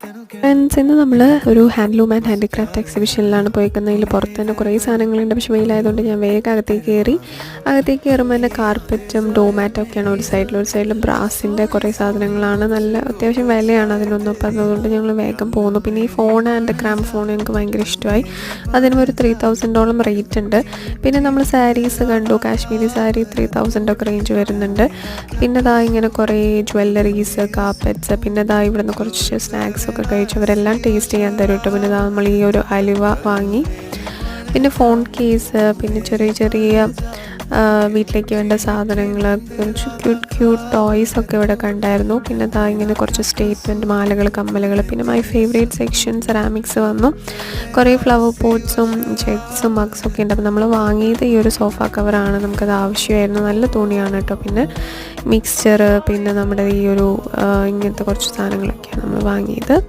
Friends, ഇന്ന് നമ്മൾ ഒരു ഹാൻഡ്ലൂം ആൻഡ് ഹാൻഡിക്രാഫ്റ്റ് എക്സിബിഷനിലാണ് പോയിരിക്കുന്നത്. അതിൽ പുറത്ത് തന്നെ കുറേ സാധനങ്ങളുണ്ട്. പക്ഷേ വെയിലായതുകൊണ്ട് ഞാൻ വേഗം അകത്തേക്ക് കയറുമ്പോൾ തന്നെ കാർപ്പറ്റും ഡോമാറ്റും ഒക്കെയാണ് ഒരു സൈഡിൽ ബ്രാസിൻ്റെ കുറേ സാധനങ്ങളാണ്. നല്ല അത്യാവശ്യം വിലയാണ് അതിനൊന്നും. അപ്പോൾ അതുകൊണ്ട് ഞങ്ങൾ വേഗം പോകുന്നു. പിന്നെ ഈ ഫോൺ ആൻഡ് ക്രാം ഫോൺ എനിക്ക് ഭയങ്കര ഇഷ്ടമായി. അതിനും ഒരു 3000 റേറ്റ് ഉണ്ട്. പിന്നെ നമ്മൾ സാരീസ് കണ്ടു. കാശ്മീരി സാരി 3000 ഒക്കെ റേഞ്ച് വരുന്നുണ്ട്. പിന്നെ ഇങ്ങനെ കുറേ ജ്വല്ലറീസ്, കാർപ്പറ്റ്സ്, പിന്നെ ഇവിടുന്ന് കുറച്ച് സ്നാക്സ് ഒക്കെ കഴിച്ചവരെല്ലാം ടേസ്റ്റ് ചെയ്യാൻ തരും കേട്ടോ. പിന്നെ നമ്മൾ ഈ ഒരു അലുവ വാങ്ങി. പിന്നെ ഫോൺ കേസ്, പിന്നെ ചെറിയ വീട്ടിലേക്ക് വേണ്ട സാധനങ്ങൾ, കുറച്ച് ക്യൂട്ട് ടോയ്സ് ഒക്കെ ഇവിടെ കണ്ടായിരുന്നു. പിന്നെ ഇങ്ങനെ കുറച്ച് സ്റ്റേറ്റ്മെൻറ്റ് മാലകൾ, കമ്മലുകൾ, പിന്നെ മൈ ഫേവറേറ്റ് സെക്ഷൻ സെറാമിക്സ് വന്നു. കുറേ ഫ്ലവർ പോട്ട്സും ജഗ്സും മഗ്സും ഒക്കെ ഉണ്ട്. അപ്പോൾ നമ്മൾ വാങ്ങിയത് ഈ ഒരു സോഫ കവറാണ്. നമുക്കത് ആവശ്യമായിരുന്നു. നല്ല തുണിയാണ് കേട്ടോ. പിന്നെ മിക്സ്ചർ, പിന്നെ നമ്മുടെ ഈ ഒരു ഇങ്ങനത്തെ കുറച്ച് സാധനങ്ങളൊക്കെയാണ് നമ്മൾ വാങ്ങിയത്.